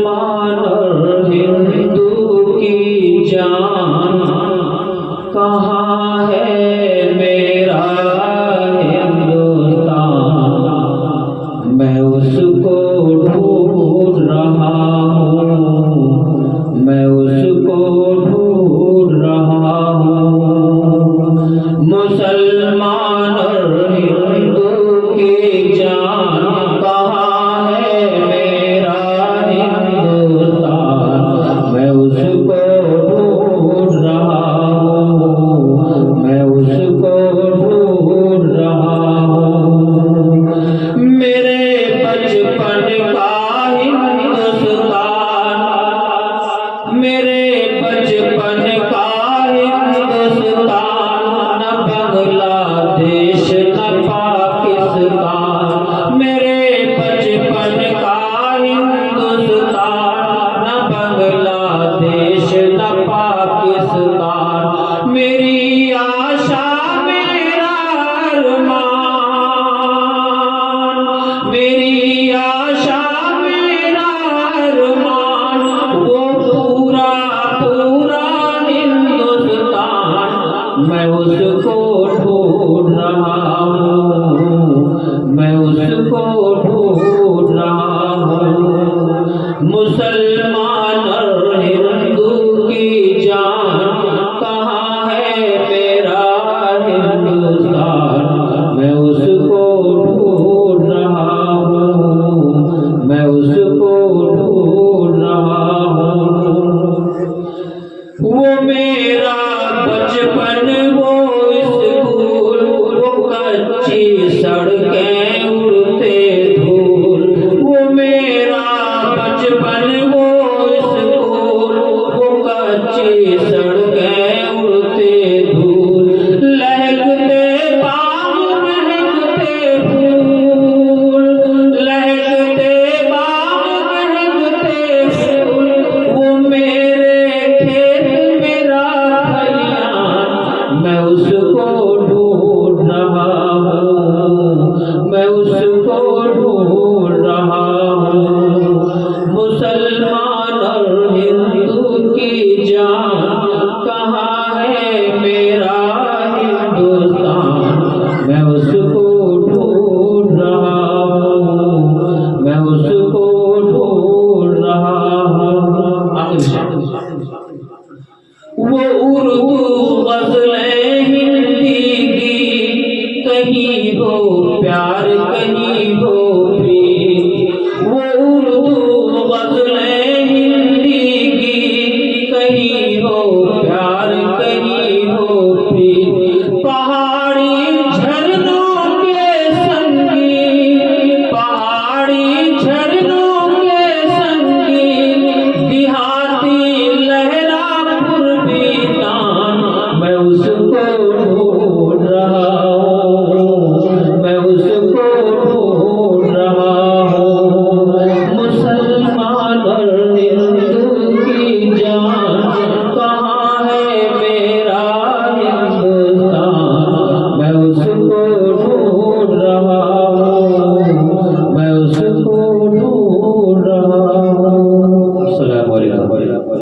मुसलमान और हिंदू की जान कहाँ है मेरा हिंदुस्तान। मैं उसको ढूंढ रहा हूँ, मैं उसको ढूंढ रहा हूँ। मुसलमान और हिंदू की जान कहाँ है मेरा हिंदुस्तान। मैं उसको ढूंढ रहा हूँ, मैं उसको ढूंढ रहा हूँ। मेरे बचपन का हिंदुस्तान, मेरे बचपन का हिंदुस्तान, न बांग्लादेश न पाकिस्तान। मेरे बचपन का हिंदुस्तान, न बांग्लादेश न पाकिस्तान। मेरी आशा मेरा अरमान, मेरी आशा मेरा अरमान, वो पूरा पूरा हिंदुस्तान। मैं उसको ढूंढ रहा हूँ, मैं उसको ढूंढ रहा हूँ। मुसलमान और हिंदू की जान कहाँ है मेरा हिंदुस्तान। मैं उसको ढूंढ रहा हूँ, मैं उसको ढूंढ रहा हूँ। वो मेरा बचपन, वो स्कूल, वो कच्ची सड़कें उड़ते धूल। वो मेरा बचपन,